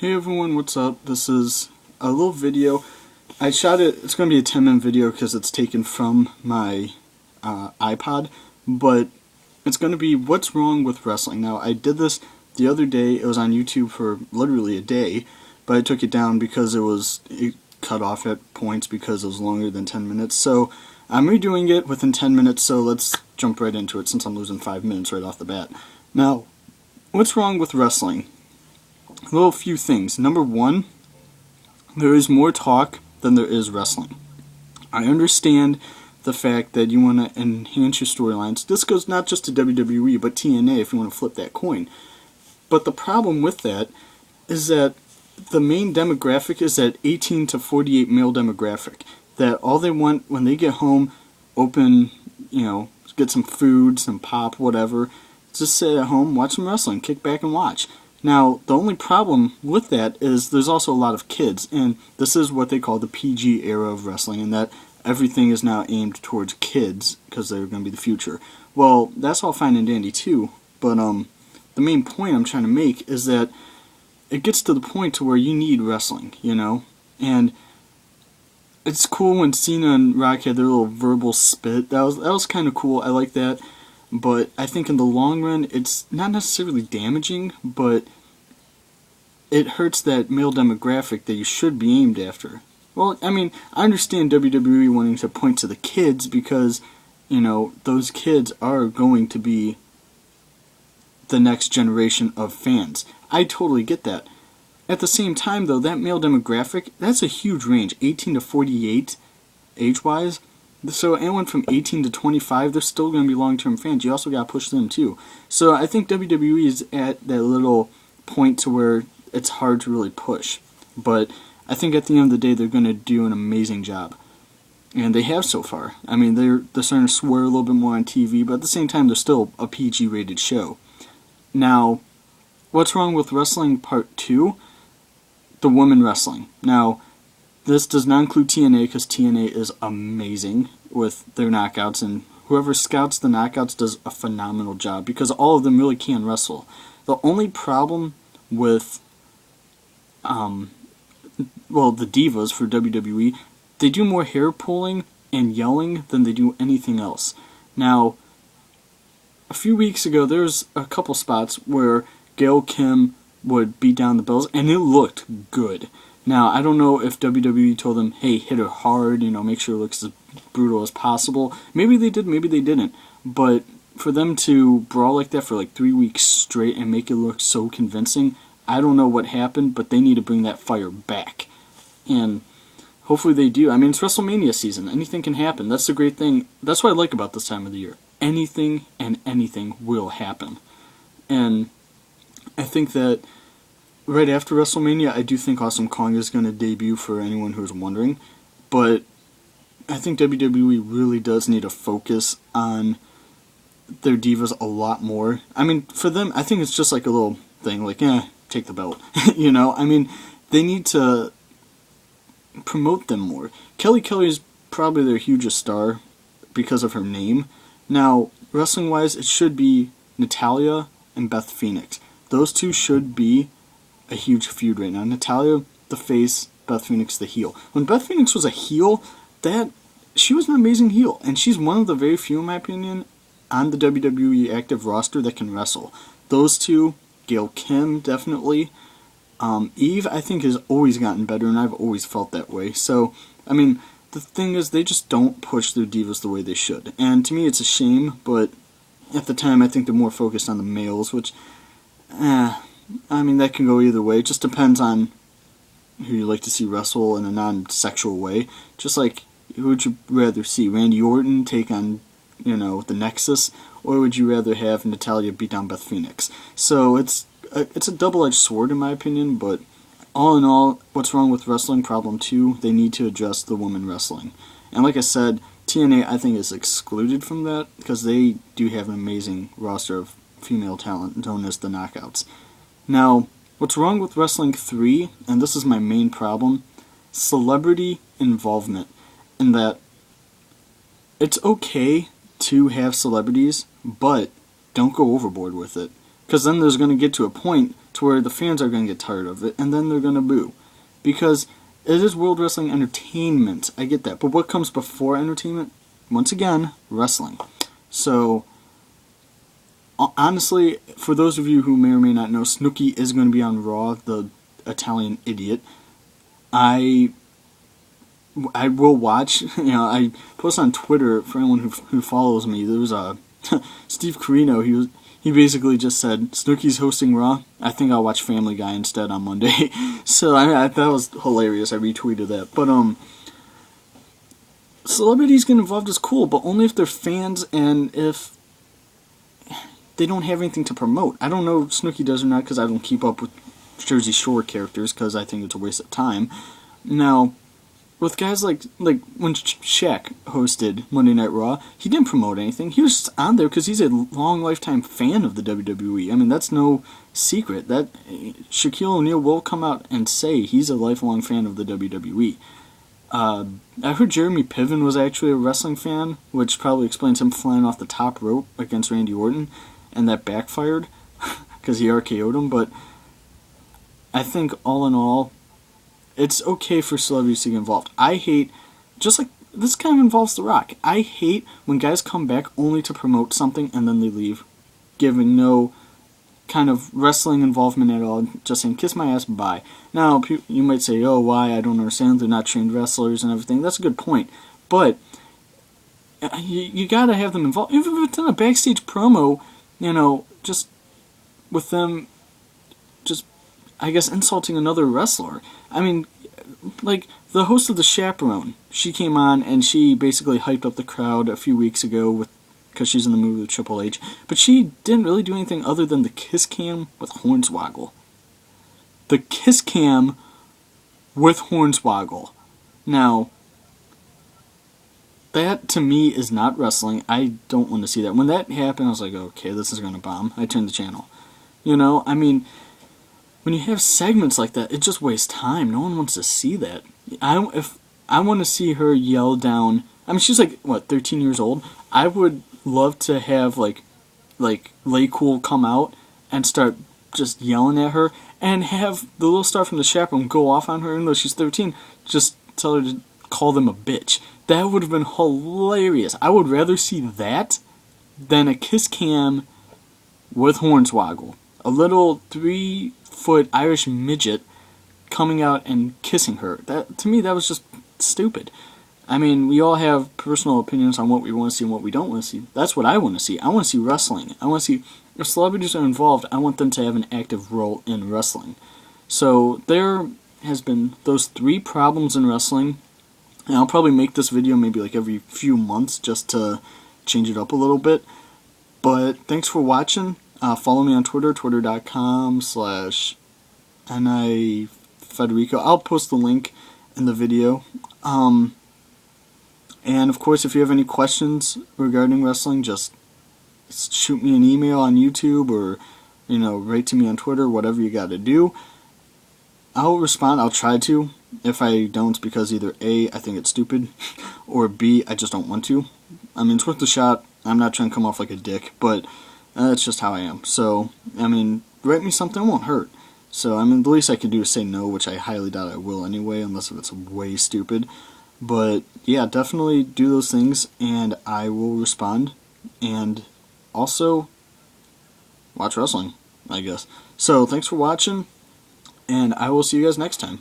Hey everyone, what's up? This is a little video. I shot it, it's going to be a 10-minute video because it's taken from my iPod, but it's going to be what's wrong with wrestling. Now, I did this the other day. It was on YouTube for literally a day, but I took it down because it cut off at points because it was longer than 10 minutes. So I'm redoing it within 10 minutes, so let's jump right into it since I'm losing 5 minutes right off the bat. Now, what's wrong with wrestling? Well, a few things. Number one, there is more talk than there is wrestling. I understand the fact that you want to enhance your storylines. This goes not just to WWE, but TNA if you want to flip that coin. But the problem with that is that the main demographic is that 18 to 48 male demographic. That all they want when they get home, get some food, some pop, whatever, just sit at home, watch some wrestling, kick back and watch. Now, the only problem with that is there's also a lot of kids, and this is what they call the PG era of wrestling, and that everything is now aimed towards kids because they're going to be the future. Well, that's all fine and dandy too, but the main point I'm trying to make is that it gets to the point to where you need wrestling, and it's cool when Cena and Rock had their little verbal spit. That was kind of cool. I like that. But I think in the long run, it's not necessarily damaging, but it hurts that male demographic that you should be aimed after. Well, I mean, I understand WWE wanting to point to the kids because, those kids are going to be the next generation of fans. I totally get that. At the same time, though, that male demographic, that's a huge range, 18 to 48 age-wise. So anyone from 18 to 25, they're still going to be long-term fans. You also got to push them too. So I think WWE is at that little point to where it's hard to really push. But I think at the end of the day, they're going to do an amazing job. And they have so far. I mean, they're starting to swear a little bit more on TV, but at the same time, they're still a PG-rated show. Now, what's wrong with wrestling part 2? The women wrestling. Now, this does not include TNA because TNA is amazing with their knockouts, and whoever scouts the knockouts does a phenomenal job because all of them really can wrestle. The only problem with, the divas for WWE, they do more hair pulling and yelling than they do anything else. Now, a few weeks ago, there was a couple spots where Gail Kim would beat down the Bellas, and it looked good. Now, I don't know if WWE told them, hey, hit her hard, make sure it looks as brutal as possible. Maybe they did, maybe they didn't. But for them to brawl like that for like 3 weeks straight and make it look so convincing, I don't know what happened, but they need to bring that fire back. And hopefully they do. I mean, it's WrestleMania season. Anything can happen. That's the great thing. That's what I like about this time of the year. Anything and anything will happen. And I think that right after WrestleMania, I do think Awesome Kong is going to debut for anyone who's wondering. But I think WWE really does need to focus on their divas a lot more. I mean, for them, I think it's just like a little thing, like, take the belt. I mean, they need to promote them more. Kelly Kelly is probably their hugest star because of her name. Now, wrestling-wise, it should be Natalya and Beth Phoenix. Those two should be a huge feud right now. Natalya, the face, Beth Phoenix, the heel. When Beth Phoenix was a heel, she was an amazing heel, and she's one of the very few, in my opinion, on the WWE active roster that can wrestle. Those two, Gail Kim, definitely. Eve, I think, has always gotten better, and I've always felt that way. So, I mean, the thing is, they just don't push their divas the way they should. And to me, it's a shame, but at the time, I think they're more focused on the males, which, I mean, that can go either way. It just depends on who you like to see wrestle in a non-sexual way. Just like, who would you rather see? Randy Orton take on, the Nexus? Or would you rather have Natalya beat down Beth Phoenix? So it's a double-edged sword in my opinion, but all in all, what's wrong with wrestling? Problem 2, they need to address the women wrestling. And like I said, TNA I think is excluded from that because they do have an amazing roster of female talent known as the Knockouts. Now, what's wrong with Wrestling 3, and this is my main problem, celebrity involvement. In that, it's okay to have celebrities, but don't go overboard with it. Because then there's going to get to a point to where the fans are going to get tired of it, and then they're going to boo. Because it is World Wrestling Entertainment, I get that. But what comes before entertainment? Once again, wrestling. So, honestly, for those of you who may or may not know, Snooki is going to be on Raw, the Italian idiot. I will watch. I post on Twitter for anyone who follows me. There was a Steve Carino. He basically just said, Snooki's hosting Raw. I think I'll watch Family Guy instead on Monday. So I that was hilarious. I retweeted that. But celebrities get involved is cool, but only if they're fans and if they don't have anything to promote. I don't know if Snooki does or not because I don't keep up with Jersey Shore characters because I think it's a waste of time. Now, with guys like when Shaq hosted Monday Night Raw, he didn't promote anything. He was just on there because he's a long lifetime fan of the WWE. I mean, that's no secret. That Shaquille O'Neal will come out and say he's a lifelong fan of the WWE. I heard Jeremy Piven was actually a wrestling fan, which probably explains him flying off the top rope against Randy Orton, and that backfired because he RKO'd him. But I think all in all, it's okay for celebrities to get involved. I hate, just like this kind of involves The Rock, I hate when guys come back only to promote something and then they leave, giving no kind of wrestling involvement at all, just saying, kiss my ass, bye. Now, you might say, oh, why? I don't understand. They're not trained wrestlers and everything. That's a good point. But you gotta have them involved. Even if it's in a backstage promo, just with them, just, I guess, insulting another wrestler. I mean, like, the host of The Chaperone, she came on and she basically hyped up the crowd a few weeks ago because she's in the movie with Triple H, but she didn't really do anything other than the kiss cam with Hornswoggle. The kiss cam with Hornswoggle. Now, that to me is not wrestling. I don't want to see that. When that happened, I was like, okay, this is going to bomb. I turned the channel. I mean, when you have segments like that, it just wastes time. No one wants to see that. If I want to see her yell down, I mean, she's like, 13 years old? I would love to have, like Lay Cool come out and start just yelling at her, and have the little star from The Chaperone go off on her, even though she's 13, just tell her to call them a bitch. That would have been hilarious. I would rather see that than a kiss cam with Hornswoggle. A little 3-foot Irish midget coming out and kissing her. That, to me, that was just stupid. I mean, we all have personal opinions on what we want to see and what we don't want to see. That's what I want to see. I want to see wrestling. I want to see, if celebrities are involved, I want them to have an active role in wrestling. So there has been those 3 problems in wrestling. And I'll probably make this video maybe like every few months just to change it up a little bit. But thanks for watching. Follow me on Twitter, twitter.com/NIFederico. I'll post the link in the video. And of course, if you have any questions regarding wrestling, just shoot me an email on YouTube or, write to me on Twitter, whatever you got to do. I'll respond. I'll try to. If I don't, it's because either A, I think it's stupid, or B, I just don't want to. I mean, it's worth a shot. I'm not trying to come off like a dick, but that's just how I am. So, I mean, write me something, it won't hurt. So, I mean, the least I can do is say no, which I highly doubt I will anyway, unless if it's way stupid. But, yeah, definitely do those things, and I will respond. And also, watch wrestling, I guess. So, thanks for watching, and I will see you guys next time.